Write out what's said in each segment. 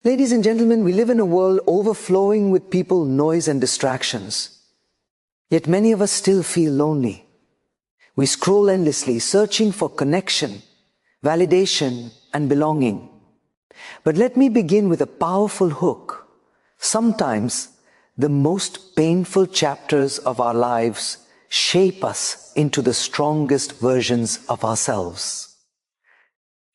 Ladies and gentlemen, we live in a world overflowing with people, noise and distractions. Yet many of us still feel lonely. We scroll endlessly, searching for connection, validation and belonging. But let me begin with a powerful hook. Sometimes the most painful chapters of our lives shape us into the strongest versions of ourselves.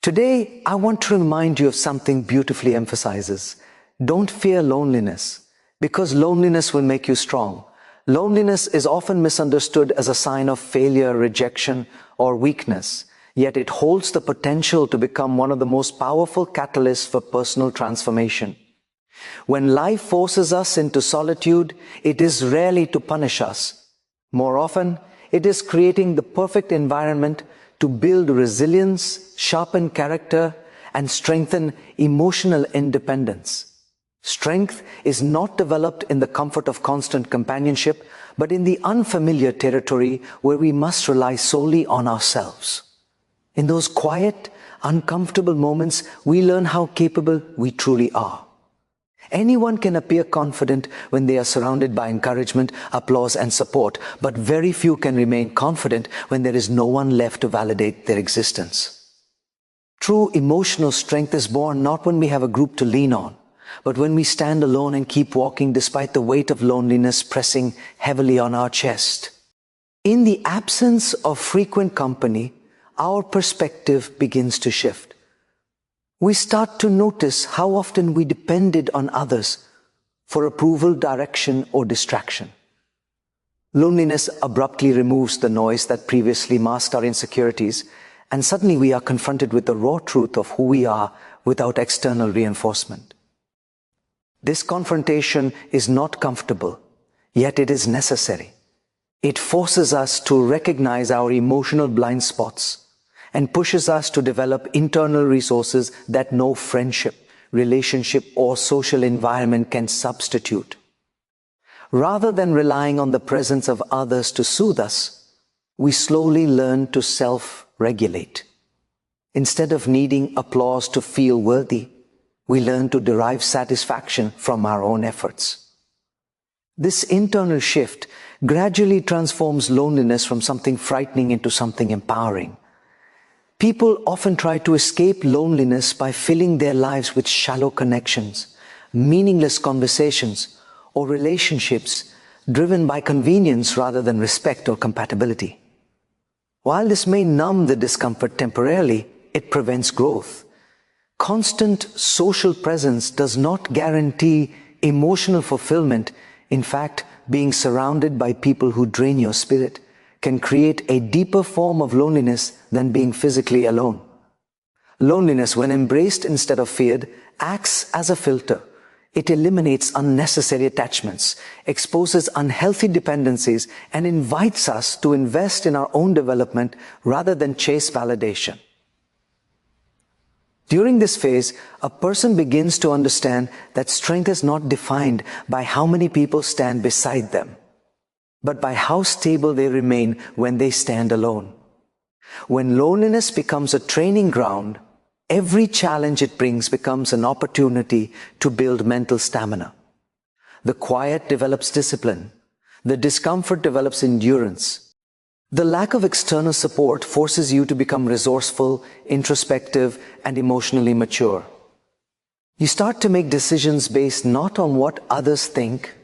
Today, I want to remind you of something beautifully emphasizes. Don't fear loneliness, because loneliness will make you strong. Loneliness is often misunderstood as a sign of failure, rejection, or weakness, yet it holds the potential to become one of the most powerful catalysts for personal transformation. When life forces us into solitude, it is rarely to punish us. More often, it is creating the perfect environment to build resilience, sharpen character, and strengthen emotional independence. Strength is not developed in the comfort of constant companionship, but in the unfamiliar territory where we must rely solely on ourselves. In those quiet, uncomfortable moments, we learn how capable we truly are. Anyone can appear confident when they are surrounded by encouragement, applause, and support, but very few can remain confident when there is no one left to validate their existence. True emotional strength is born not when we have a group to lean on, but when we stand alone and keep walking despite the weight of loneliness pressing heavily on our chest. In the absence of frequent company, our perspective begins to shift. We start to notice how often we depended on others for approval, direction, or distraction. Loneliness abruptly removes the noise that previously masked our insecurities, and suddenly we are confronted with the raw truth of who we are without external reinforcement. This confrontation is not comfortable, yet it is necessary. It forces us to recognize our emotional blind spots and pushes us to develop internal resources that no friendship, relationship, or social environment can substitute. Rather than relying on the presence of others to soothe us, we slowly learn to self-regulate. Instead of needing applause to feel worthy, we learn to derive satisfaction from our own efforts. This internal shift gradually transforms loneliness from something frightening into something empowering. People often try to escape loneliness by filling their lives with shallow connections, meaningless conversations, or relationships driven by convenience rather than respect or compatibility. While this may numb the discomfort temporarily, it prevents growth. Constant social presence does not guarantee emotional fulfillment. In fact, being surrounded by people who drain your spirit can create a deeper form of loneliness than being physically alone. Loneliness, when embraced instead of feared, acts as a filter. It eliminates unnecessary attachments, exposes unhealthy dependencies, and invites us to invest in our own development rather than chase validation. During this phase, a person begins to understand that strength is not defined by how many people stand beside them, but by how stable they remain when they stand alone. When loneliness becomes a training ground, every challenge it brings becomes an opportunity to build mental stamina. The quiet develops discipline. The discomfort develops endurance. The lack of external support forces you to become resourceful, introspective, and emotionally mature. You start to make decisions based not on what others think,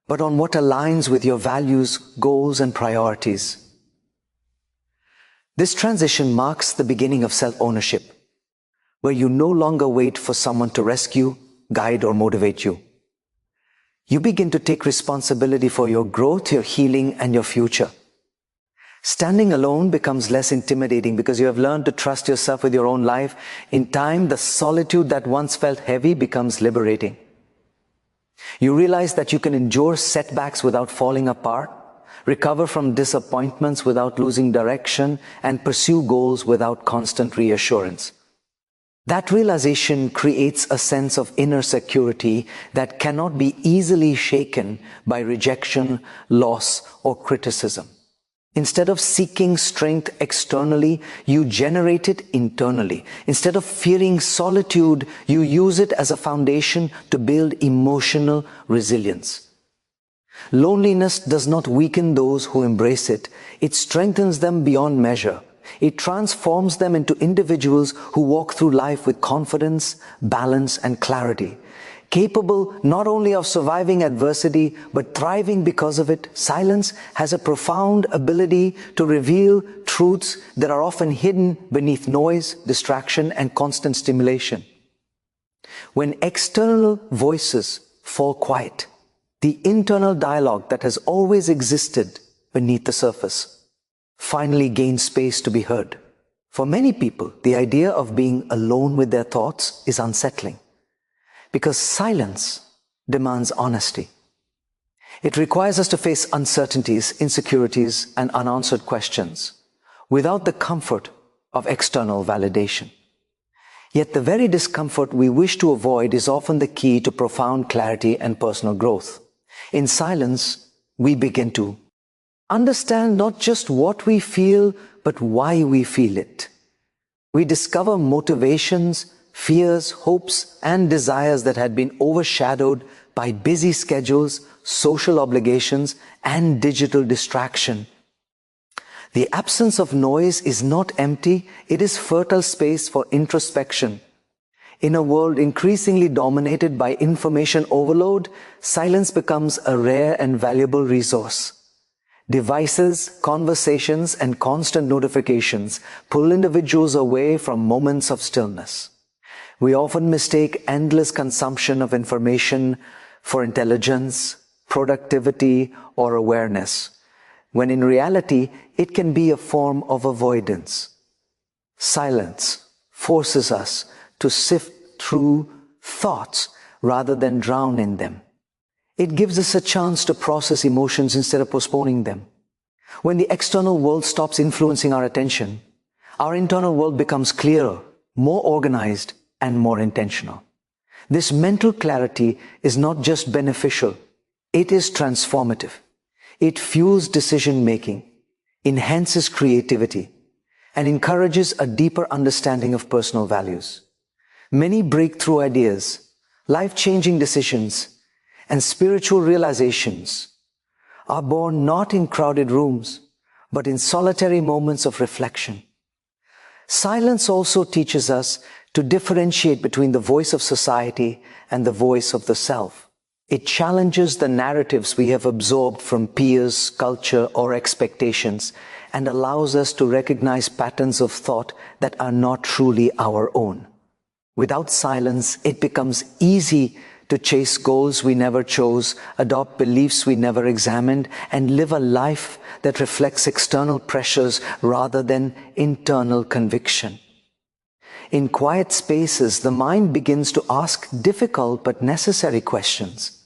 but on what aligns with your values, goals, and priorities. This transition marks the beginning of self-ownership, where you no longer wait for someone to rescue, guide, or motivate you. You begin to take responsibility for your growth, your healing, and your future. Standing alone becomes less intimidating because you have learned to trust yourself with your own life. In time, the solitude that once felt heavy becomes liberating. You realize that you can endure setbacks without falling apart, recover from disappointments without losing direction, and pursue goals without constant reassurance. That realization creates a sense of inner security that cannot be easily shaken by rejection, loss, or criticism. Instead of seeking strength externally, you generate it internally. Instead of fearing solitude, you use it as a foundation to build emotional resilience. Loneliness does not weaken those who embrace it. It strengthens them beyond measure. It transforms them into individuals who walk through life with confidence, balance, and clarity. Capable not only of surviving adversity, but thriving because of it, silence has a profound ability to reveal truths that are often hidden beneath noise, distraction, and constant stimulation. When external voices fall quiet, the internal dialogue that has always existed beneath the surface finally gains space to be heard. For many people, the idea of being alone with their thoughts is unsettling, because silence demands honesty. It requires us to face uncertainties, insecurities, and unanswered questions without the comfort of external validation. Yet the very discomfort we wish to avoid is often the key to profound clarity and personal growth. In silence, we begin to understand not just what we feel, but why we feel it. We discover motivations, fears, hopes, and desires that had been overshadowed by busy schedules, social obligations, and digital distraction. The absence of noise is not empty, it is fertile space for introspection. In a world increasingly dominated by information overload, silence becomes a rare and valuable resource. Devices, conversations, and constant notifications pull individuals away from moments of stillness. We often mistake endless consumption of information for intelligence, productivity, or awareness, when in reality, it can be a form of avoidance. Silence forces us to sift through thoughts rather than drown in them. It gives us a chance to process emotions instead of postponing them. When the external world stops influencing our attention, our internal world becomes clearer, more organized, and more intentional. This mental clarity is not just beneficial, it is transformative. It fuels decision-making, enhances creativity, and encourages a deeper understanding of personal values. Many breakthrough ideas, life-changing decisions, and spiritual realizations are born not in crowded rooms, but in solitary moments of reflection. Silence also teaches us to differentiate between the voice of society and the voice of the self. It challenges the narratives we have absorbed from peers, culture, or expectations, and allows us to recognize patterns of thought that are not truly our own. Without silence, it becomes easy to chase goals we never chose, adopt beliefs we never examined, and live a life that reflects external pressures rather than internal conviction. In quiet spaces, the mind begins to ask difficult but necessary questions.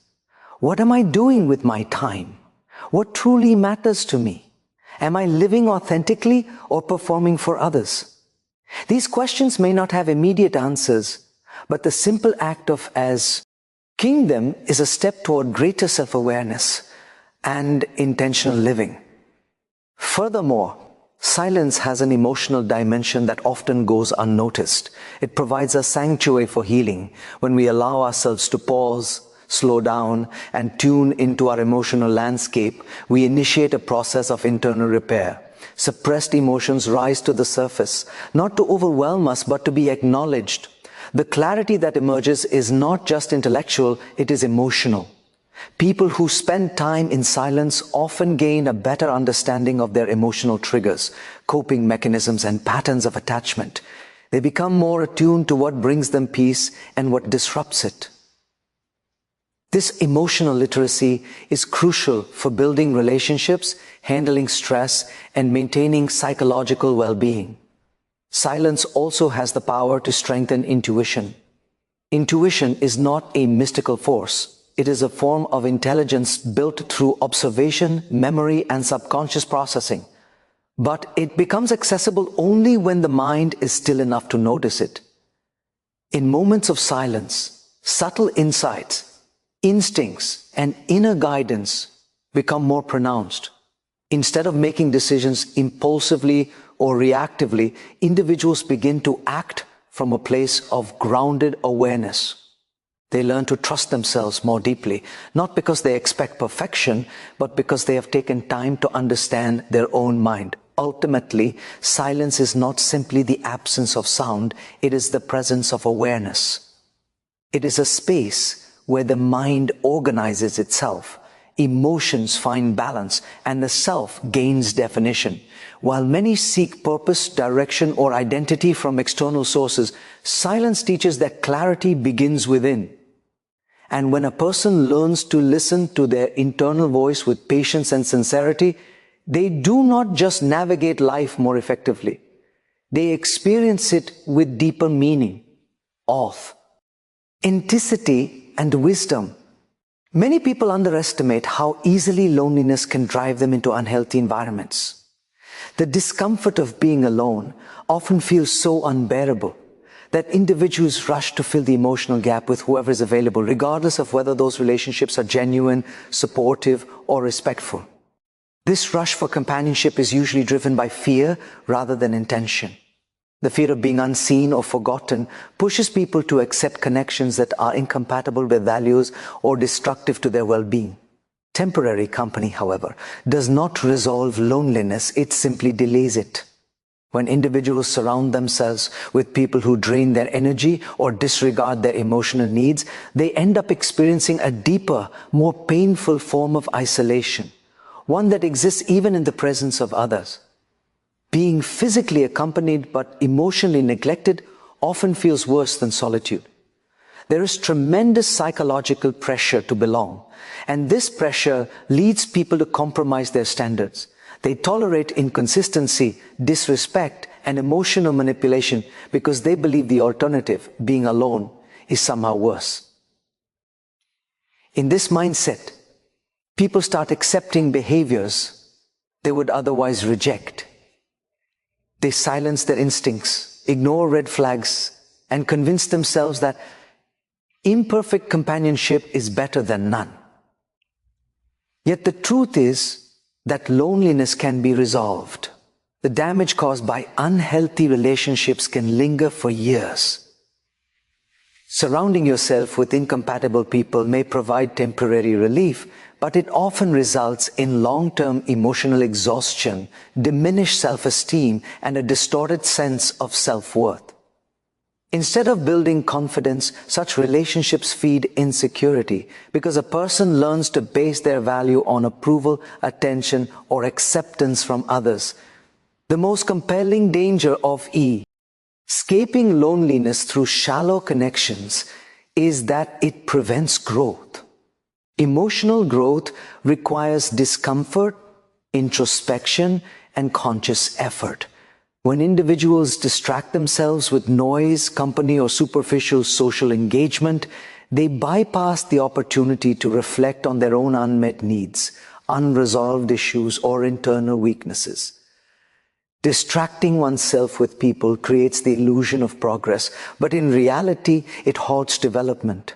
What am I doing with my time? What truly matters to me? Am I living authentically or performing for others? These questions may not have immediate answers, but the simple act of asking them is a step toward greater self-awareness and intentional living. Furthermore, silence has an emotional dimension that often goes unnoticed. It provides a sanctuary for healing. When we allow ourselves to pause, slow down, and tune into our emotional landscape, we initiate a process of internal repair. Suppressed emotions rise to the surface, not to overwhelm us, but to be acknowledged. The clarity that emerges is not just intellectual, it is emotional. People who spend time in silence often gain a better understanding of their emotional triggers, coping mechanisms, and patterns of attachment. They become more attuned to what brings them peace and what disrupts it. This emotional literacy is crucial for building relationships, handling stress, and maintaining psychological well-being. Silence also has the power to strengthen intuition. Intuition is not a mystical force. It is a form of intelligence built through observation, memory, and subconscious processing. But it becomes accessible only when the mind is still enough to notice it. In moments of silence, subtle insights, instincts, and inner guidance become more pronounced. Instead of making decisions impulsively or reactively, individuals begin to act from a place of grounded awareness. They learn to trust themselves more deeply, not because they expect perfection, but because they have taken time to understand their own mind. Ultimately, silence is not simply the absence of sound, it is the presence of awareness. It is a space where the mind organizes itself, emotions find balance, and the self gains definition. While many seek purpose, direction, or identity from external sources, silence teaches that clarity begins within. And when a person learns to listen to their internal voice with patience and sincerity, they do not just navigate life more effectively. They experience it with deeper meaning, authenticity, and wisdom. Many people underestimate how easily loneliness can drive them into unhealthy environments. The discomfort of being alone often feels so unbearable that individuals rush to fill the emotional gap with whoever is available, regardless of whether those relationships are genuine, supportive, or respectful. This rush for companionship is usually driven by fear rather than intention. The fear of being unseen or forgotten pushes people to accept connections that are incompatible with values or destructive to their well-being. Temporary company, however, does not resolve loneliness, it simply delays it. When individuals surround themselves with people who drain their energy or disregard their emotional needs, they end up experiencing a deeper, more painful form of isolation, one that exists even in the presence of others. Being physically accompanied but emotionally neglected often feels worse than solitude. There is tremendous psychological pressure to belong, and this pressure leads people to compromise their standards. They tolerate inconsistency, disrespect, and emotional manipulation because they believe the alternative, being alone, is somehow worse. In this mindset, people start accepting behaviors they would otherwise reject. They silence their instincts, ignore red flags, and convince themselves that imperfect companionship is better than none. Yet the truth is that loneliness can be resolved. The damage caused by unhealthy relationships can linger for years. Surrounding yourself with incompatible people may provide temporary relief, but it often results in long-term emotional exhaustion, diminished self-esteem, and a distorted sense of self-worth. Instead of building confidence, such relationships feed insecurity because a person learns to base their value on approval, attention, or acceptance from others. The most compelling danger of escaping loneliness through shallow connections is that it prevents growth. Emotional growth requires discomfort, introspection, and conscious effort. When individuals distract themselves with noise, company, or superficial social engagement, they bypass the opportunity to reflect on their own unmet needs, unresolved issues, or internal weaknesses. Distracting oneself with people creates the illusion of progress, but in reality, it halts development.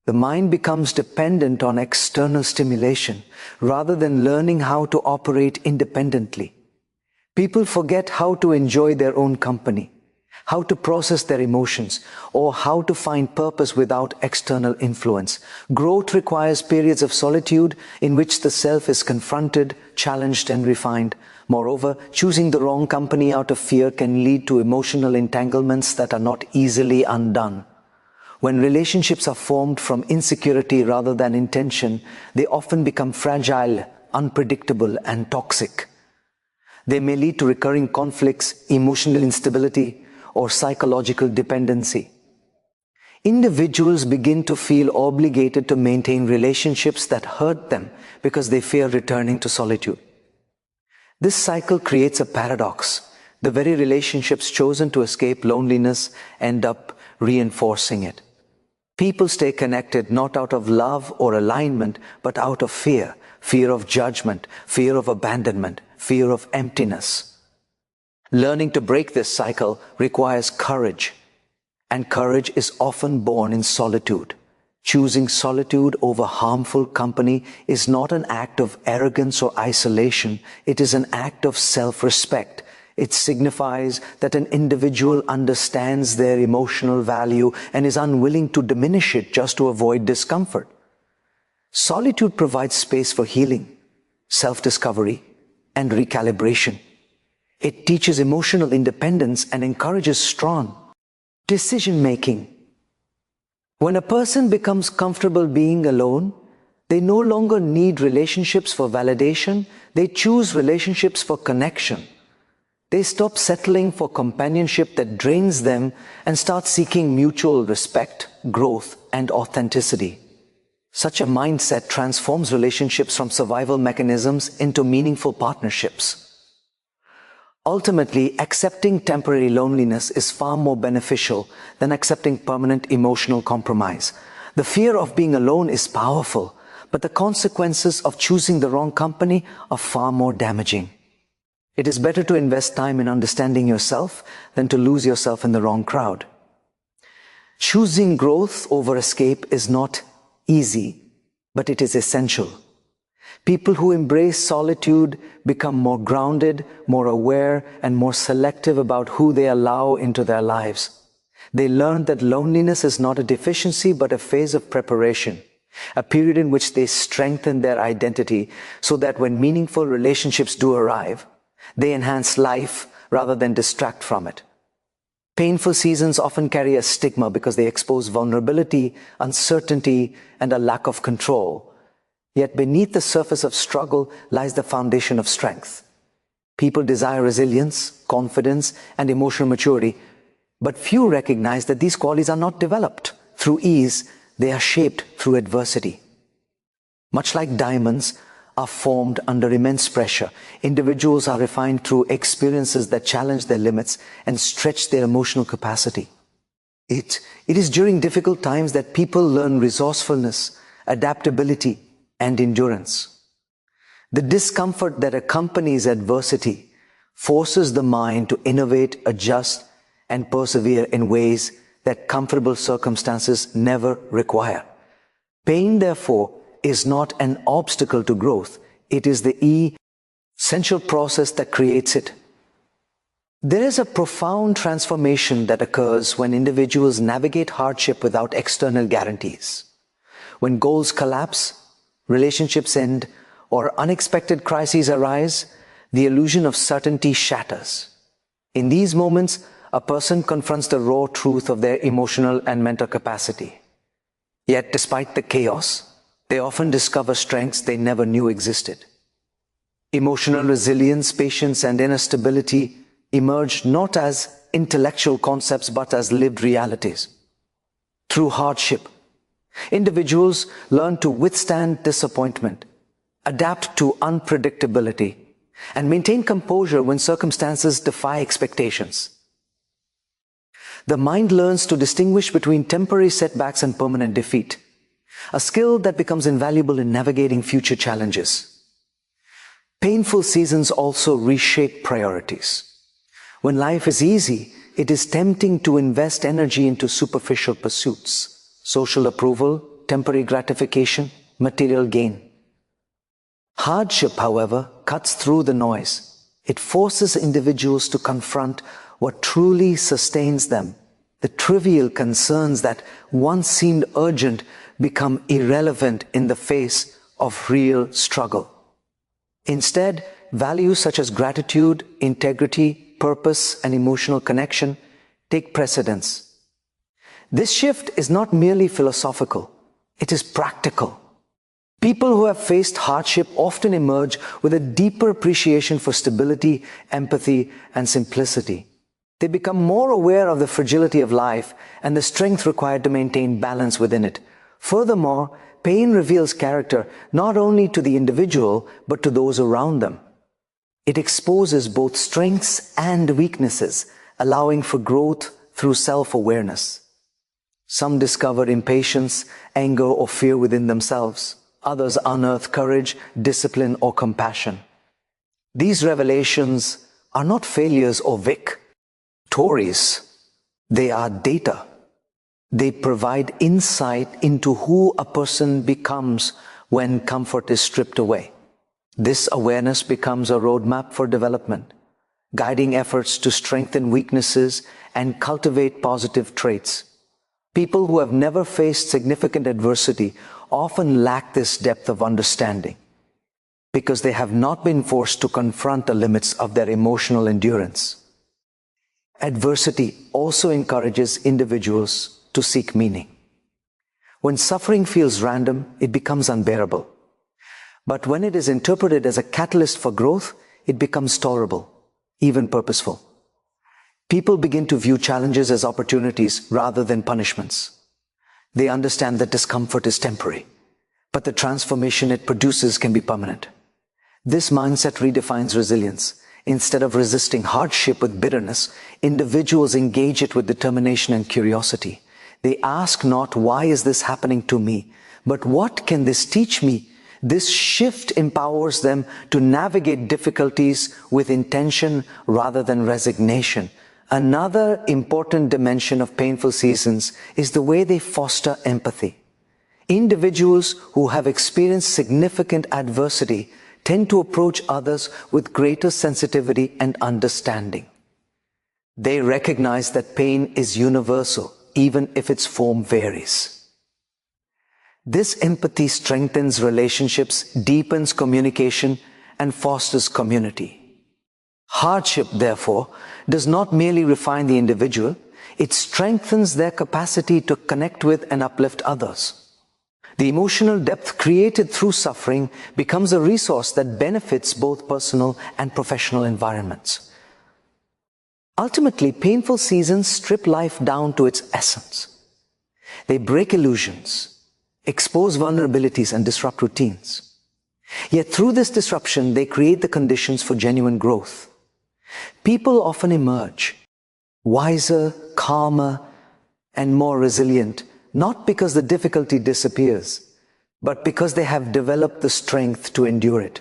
The mind becomes dependent on external stimulation rather than learning how to operate independently. People forget how to enjoy their own company, how to process their emotions, or how to find purpose without external influence. Growth requires periods of solitude in which the self is confronted, challenged, and refined. Moreover, choosing the wrong company out of fear can lead to emotional entanglements that are not easily undone. When relationships are formed from insecurity rather than intention, they often become fragile, unpredictable, and toxic. They may lead to recurring conflicts, emotional instability, or psychological dependency. Individuals begin to feel obligated to maintain relationships that hurt them because they fear returning to solitude. This cycle creates a paradox. The very relationships chosen to escape loneliness end up reinforcing it. People stay connected not out of love or alignment, but out of fear. Fear of judgment, fear of abandonment, fear of emptiness. Learning to break this cycle requires courage, and courage is often born in solitude. Choosing solitude over harmful company is not an act of arrogance or isolation. It is an act of self-respect. It signifies that an individual understands their emotional value and is unwilling to diminish it just to avoid discomfort. Solitude provides space for healing, self-discovery, and recalibration. It teaches emotional independence and encourages strong decision-making. When a person becomes comfortable being alone, they no longer need relationships for validation. They choose relationships for connection. They stop settling for companionship that drains them and start seeking mutual respect, growth, and authenticity. Such a mindset transforms relationships from survival mechanisms into meaningful partnerships. Ultimately, accepting temporary loneliness is far more beneficial than accepting permanent emotional compromise. The fear of being alone is powerful, but the consequences of choosing the wrong company are far more damaging. It is better to invest time in understanding yourself than to lose yourself in the wrong crowd. Choosing growth over escape is not easy, but it is essential. People who embrace solitude become more grounded, more aware, and more selective about who they allow into their lives. They learn that loneliness is not a deficiency but a phase of preparation, a period in which they strengthen their identity so that when meaningful relationships do arrive, they enhance life rather than distract from it. Painful seasons often carry a stigma because they expose vulnerability, uncertainty, and a lack of control. Yet beneath the surface of struggle lies the foundation of strength. People desire resilience, confidence, and emotional maturity, but few recognize that these qualities are not developed through ease, they are shaped through adversity. Much like diamonds are formed under immense pressure, individuals are refined through experiences that challenge their limits and stretch their emotional capacity. It is during difficult times that people learn resourcefulness, adaptability, and endurance. The discomfort that accompanies adversity forces the mind to innovate, adjust, and persevere in ways that comfortable circumstances never require. Pain, therefore, is not an obstacle to growth. It is the essential process that creates it. There is a profound transformation that occurs when individuals navigate hardship without external guarantees. When goals collapse, relationships end, or unexpected crises arise, the illusion of certainty shatters. In these moments, a person confronts the raw truth of their emotional and mental capacity. Yet, despite the chaos, they often discover strengths they never knew existed. Emotional resilience, patience, and inner stability emerge not as intellectual concepts but as lived realities. Through hardship, individuals learn to withstand disappointment, adapt to unpredictability, and maintain composure when circumstances defy expectations. The mind learns to distinguish between temporary setbacks and permanent defeat, a skill that becomes invaluable in navigating future challenges. Painful seasons also reshape priorities. When life is easy, it is tempting to invest energy into superficial pursuits. Social approval, temporary gratification, material gain. Hardship, however, cuts through the noise. It forces individuals to confront what truly sustains them. The trivial concerns that once seemed urgent become irrelevant in the face of real struggle. Instead, values such as gratitude, integrity, purpose, and emotional connection take precedence. This shift is not merely philosophical, it is practical. People who have faced hardship often emerge with a deeper appreciation for stability, empathy, and simplicity. They become more aware of the fragility of life and the strength required to maintain balance within it. Furthermore, pain reveals character not only to the individual but to those around them. It exposes both strengths and weaknesses, allowing for growth through self-awareness. Some discover impatience, anger, or fear within themselves. Others unearth courage, discipline, or compassion. These revelations are not failures or victories. They are data. They provide insight into who a person becomes when comfort is stripped away. This awareness becomes a roadmap for development, guiding efforts to strengthen weaknesses and cultivate positive traits. People who have never faced significant adversity often lack this depth of understanding because they have not been forced to confront the limits of their emotional endurance. Adversity also encourages individuals to seek meaning. When suffering feels random, it becomes unbearable. But when it is interpreted as a catalyst for growth, it becomes tolerable, even purposeful. People begin to view challenges as opportunities rather than punishments. They understand that discomfort is temporary, but the transformation it produces can be permanent. This mindset redefines resilience. Instead of resisting hardship with bitterness, individuals engage it with determination and curiosity. They ask not, why is this happening to me, but what can this teach me? This shift empowers them to navigate difficulties with intention rather than resignation. Another important dimension of painful seasons is the way they foster empathy. Individuals who have experienced significant adversity tend to approach others with greater sensitivity and understanding. They recognize that pain is universal, even if its form varies. This empathy strengthens relationships, deepens communication, and fosters community. Hardship, therefore, does not merely refine the individual, it strengthens their capacity to connect with and uplift others. The emotional depth created through suffering becomes a resource that benefits both personal and professional environments. Ultimately, painful seasons strip life down to its essence. They break illusions, expose vulnerabilities, and disrupt routines. Yet through this disruption, they create the conditions for genuine growth. People often emerge wiser, calmer, and more resilient, not because the difficulty disappears, but because they have developed the strength to endure it.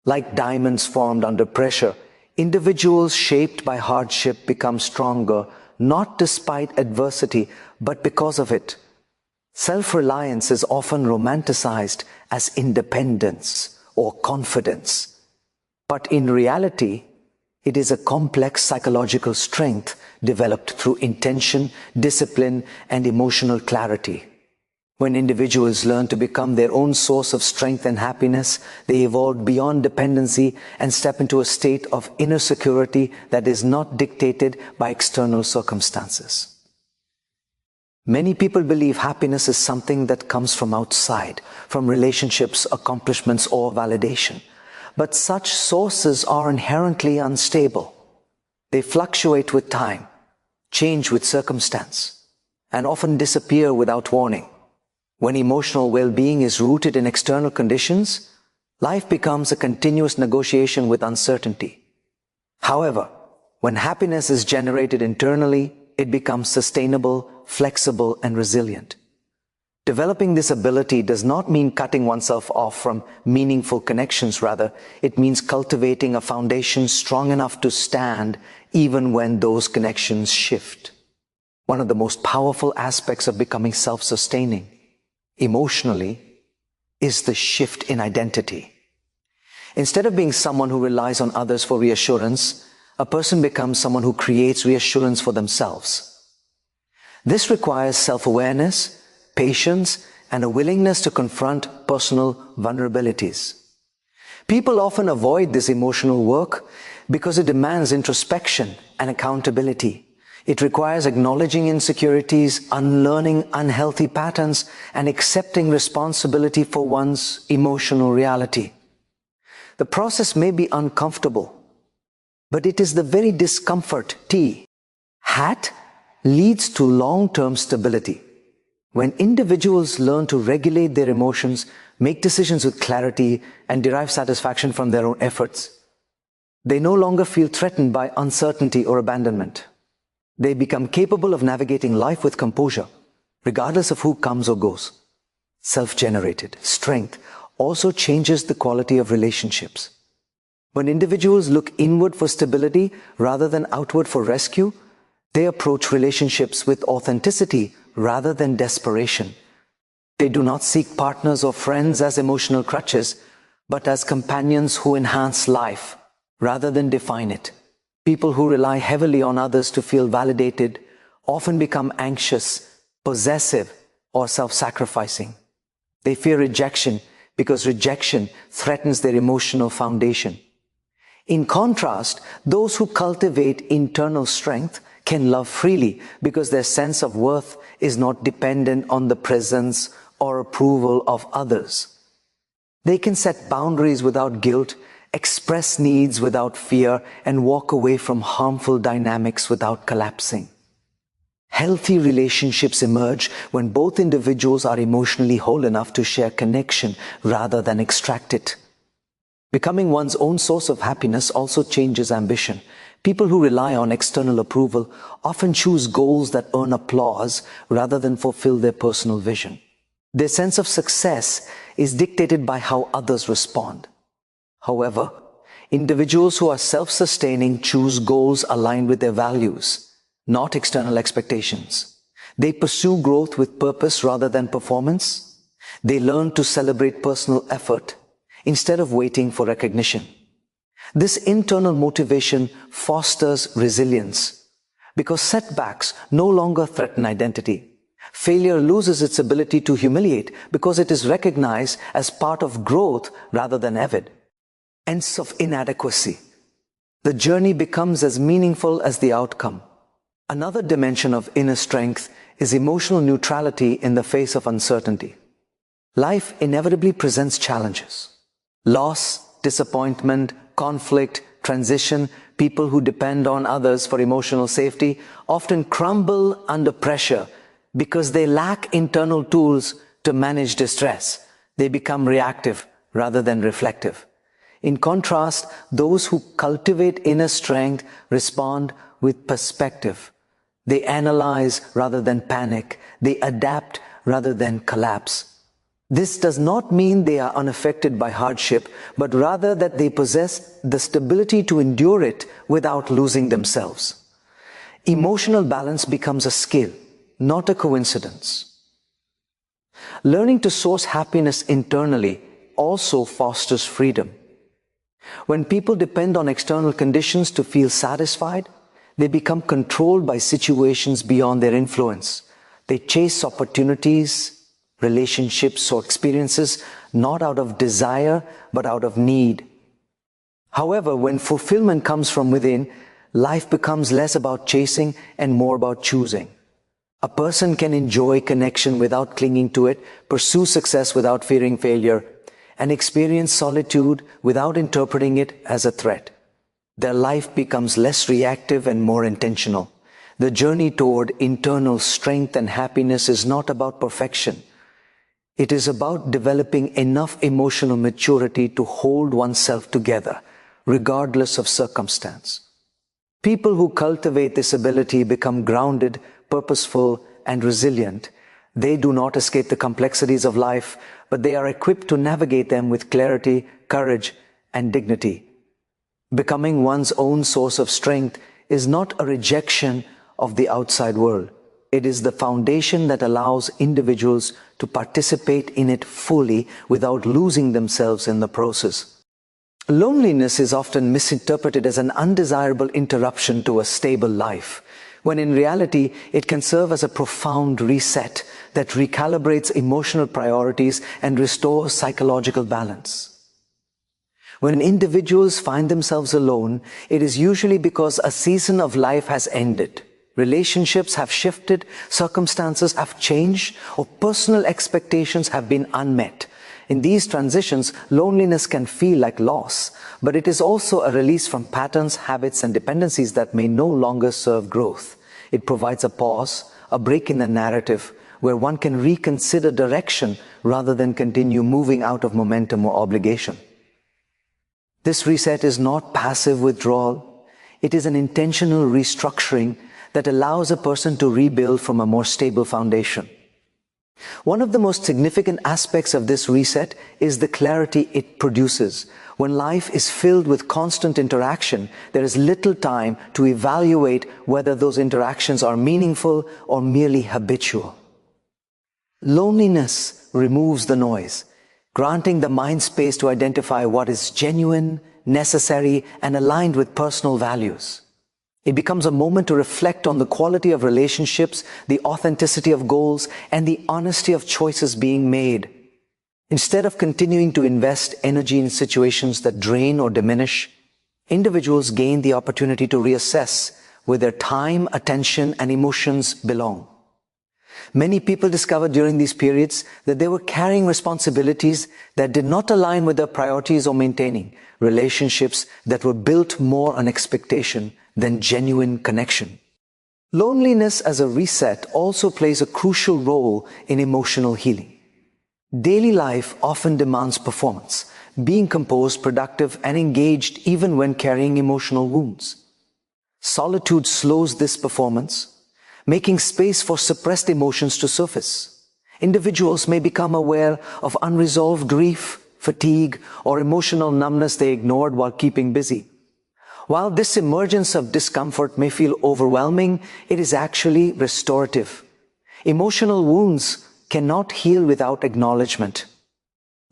Like diamonds formed under pressure, individuals shaped by hardship become stronger, not despite adversity, but because of it. Self-reliance is often romanticized as independence or confidence, but in reality, it is a complex psychological strength developed through intention, discipline, and emotional clarity. When individuals learn to become their own source of strength and happiness, they evolve beyond dependency and step into a state of inner security that is not dictated by external circumstances. Many people believe happiness is something that comes from outside, from relationships, accomplishments, or validation. But such sources are inherently unstable. They fluctuate with time, change with circumstance, and often disappear without warning. When emotional well-being is rooted in external conditions, life becomes a continuous negotiation with uncertainty. However, when happiness is generated internally, it becomes sustainable, flexible, and resilient. Developing this ability does not mean cutting oneself off from meaningful connections. Rather, it means cultivating a foundation strong enough to stand even when those connections shift. One of the most powerful aspects of becoming self-sustaining emotionally is the shift in identity. Instead of being someone who relies on others for reassurance, a person becomes someone who creates reassurance for themselves. This requires self-awareness, patience, and a willingness to confront personal vulnerabilities. People often avoid this emotional work because it demands introspection and accountability. It requires acknowledging insecurities, unlearning unhealthy patterns, and accepting responsibility for one's emotional reality. The process may be uncomfortable, but it is the very discomfort that leads to long-term stability. When individuals learn to regulate their emotions, make decisions with clarity, and derive satisfaction from their own efforts, they no longer feel threatened by uncertainty or abandonment. They become capable of navigating life with composure, regardless of who comes or goes. Self-generated strength also changes the quality of relationships. When individuals look inward for stability rather than outward for rescue, they approach relationships with authenticity rather than desperation. They do not seek partners or friends as emotional crutches, but as companions who enhance life rather than define it. People who rely heavily on others to feel validated often become anxious, possessive, or self-sacrificing. They fear rejection because rejection threatens their emotional foundation. In contrast, those who cultivate internal strength can love freely because their sense of worth is not dependent on the presence or approval of others. They can set boundaries without guilt, express needs without fear, and walk away from harmful dynamics without collapsing. Healthy relationships emerge when both individuals are emotionally whole enough to share connection rather than extract it. Becoming one's own source of happiness also changes ambition. People who rely on external approval often choose goals that earn applause rather than fulfill their personal vision. Their sense of success is dictated by how others respond. However, individuals who are self-sustaining choose goals aligned with their values, not external expectations. They pursue growth with purpose rather than performance. They learn to celebrate personal effort instead of waiting for recognition. This internal motivation fosters resilience because setbacks no longer threaten identity. Failure loses its ability to humiliate because it is recognized as part of growth rather than evidence of inadequacy. The journey becomes as meaningful as the outcome. Another dimension of inner strength is emotional neutrality in the face of uncertainty. Life inevitably presents challenges. Loss, disappointment, conflict, transition. People who depend on others for emotional safety often crumble under pressure because they lack internal tools to manage distress. They become reactive rather than reflective. In contrast, those who cultivate inner strength respond with perspective. They analyze rather than panic. They adapt rather than collapse. This does not mean they are unaffected by hardship, but rather that they possess the stability to endure it without losing themselves. Emotional balance becomes a skill, not a coincidence. Learning to source happiness internally also fosters freedom. When people depend on external conditions to feel satisfied, they become controlled by situations beyond their influence. They chase opportunities, relationships, or experiences not out of desire but out of need. However, when fulfillment comes from within, life becomes less about chasing and more about choosing. A person can enjoy connection without clinging to it, pursue success without fearing failure, and experience solitude without interpreting it as a threat. Their life becomes less reactive and more intentional. The journey toward internal strength and happiness is not about perfection. It is about developing enough emotional maturity to hold oneself together, regardless of circumstance. People who cultivate this ability become grounded, purposeful, and resilient. They do not escape the complexities of life, but they are equipped to navigate them with clarity, courage, and dignity. Becoming one's own source of strength is not a rejection of the outside world. It is the foundation that allows individuals to participate in it fully without losing themselves in the process. Loneliness is often misinterpreted as an undesirable interruption to a stable life, when in reality it can serve as a profound reset that recalibrates emotional priorities and restores psychological balance. When individuals find themselves alone, it is usually because a season of life has ended. Relationships have shifted, circumstances have changed, or personal expectations have been unmet. In these transitions, loneliness can feel like loss, but it is also a release from patterns, habits, and dependencies that may no longer serve growth. It provides a pause, a break in the narrative, where one can reconsider direction rather than continue moving out of momentum or obligation. This reset is not passive withdrawal. It is an intentional restructuring that allows a person to rebuild from a more stable foundation. One of the most significant aspects of this reset is the clarity it produces. When life is filled with constant interaction, there is little time to evaluate whether those interactions are meaningful or merely habitual. Loneliness removes the noise, granting the mind space to identify what is genuine, necessary, and aligned with personal values. It becomes a moment to reflect on the quality of relationships, the authenticity of goals, and the honesty of choices being made. Instead of continuing to invest energy in situations that drain or diminish, individuals gain the opportunity to reassess where their time, attention, and emotions belong. Many people discovered during these periods that they were carrying responsibilities that did not align with their priorities or maintaining relationships that were built more on expectation than genuine connection. Loneliness as a reset also plays a crucial role in emotional healing. Daily life often demands performance, being composed, productive, and engaged even when carrying emotional wounds. Solitude slows this performance, making space for suppressed emotions to surface. Individuals may become aware of unresolved grief, fatigue, or emotional numbness they ignored while keeping busy. While this emergence of discomfort may feel overwhelming, it is actually restorative. Emotional wounds cannot heal without acknowledgement.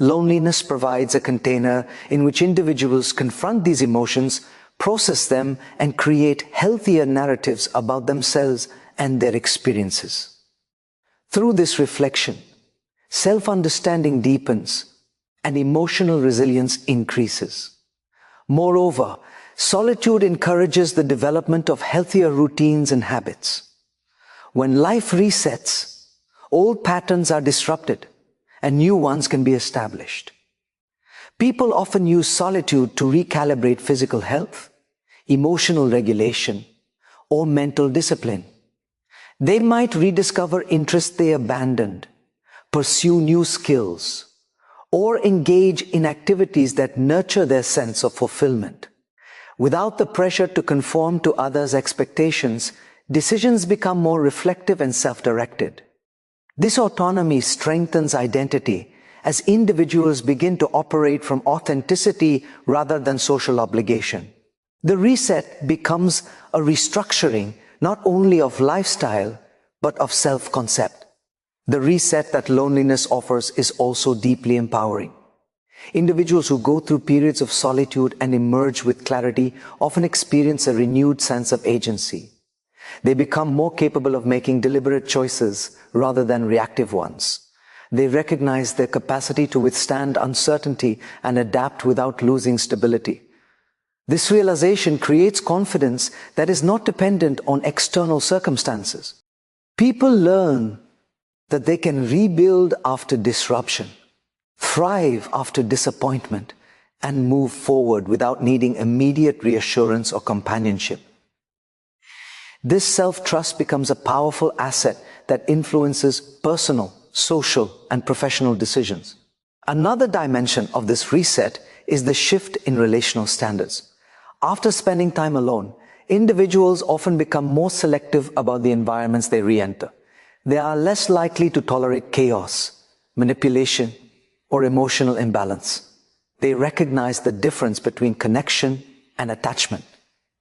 Loneliness provides a container in which individuals confront these emotions, process them, and create healthier narratives about themselves and their experiences. Through this reflection, self-understanding deepens and emotional resilience increases. Moreover, solitude encourages the development of healthier routines and habits. When life resets, old patterns are disrupted and new ones can be established. People often use solitude to recalibrate physical health, emotional regulation, or mental discipline. They might rediscover interests they abandoned, pursue new skills, or engage in activities that nurture their sense of fulfillment. Without the pressure to conform to others' expectations, decisions become more reflective and self-directed. This autonomy strengthens identity as individuals begin to operate from authenticity rather than social obligation. The reset becomes a restructuring not only of lifestyle, but of self-concept. The reset that loneliness offers is also deeply empowering. Individuals who go through periods of solitude and emerge with clarity often experience a renewed sense of agency. They become more capable of making deliberate choices rather than reactive ones. They recognize their capacity to withstand uncertainty and adapt without losing stability. This realization creates confidence that is not dependent on external circumstances. People learn that they can rebuild after disruption, thrive after disappointment, and move forward without needing immediate reassurance or companionship. This self-trust becomes a powerful asset that influences personal, social, and professional decisions. Another dimension of this reset is the shift in relational standards. After spending time alone, individuals often become more selective about the environments they re-enter. They are less likely to tolerate chaos, manipulation, or emotional imbalance. They recognize the difference between connection and attachment,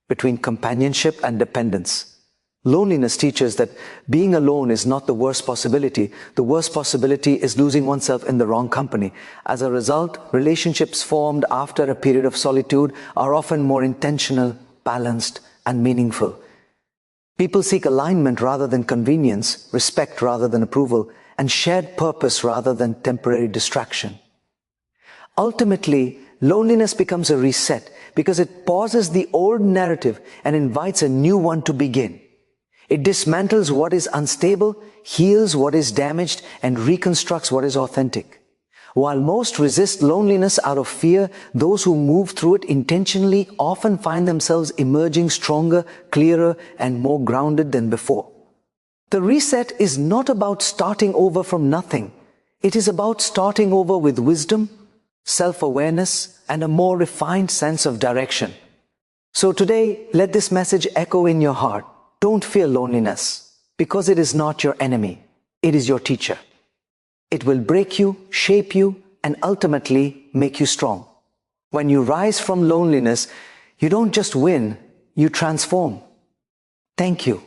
between companionship and dependence. Loneliness teaches that being alone is not the worst possibility. The worst possibility is losing oneself in the wrong company. As a result, relationships formed after a period of solitude are often more intentional, balanced, and meaningful. People seek alignment rather than convenience, respect rather than approval, and shared purpose rather than temporary distraction. Ultimately, loneliness becomes a reset because it pauses the old narrative and invites a new one to begin. It dismantles what is unstable, heals what is damaged, and reconstructs what is authentic. While most resist loneliness out of fear, those who move through it intentionally often find themselves emerging stronger, clearer, and more grounded than before. The reset is not about starting over from nothing. It is about starting over with wisdom, self-awareness, and a more refined sense of direction. So today, let this message echo in your heart. Don't fear loneliness, because it is not your enemy. It is your teacher. It will break you, shape you, and ultimately make you strong. When you rise from loneliness, you don't just win, you transform. Thank you.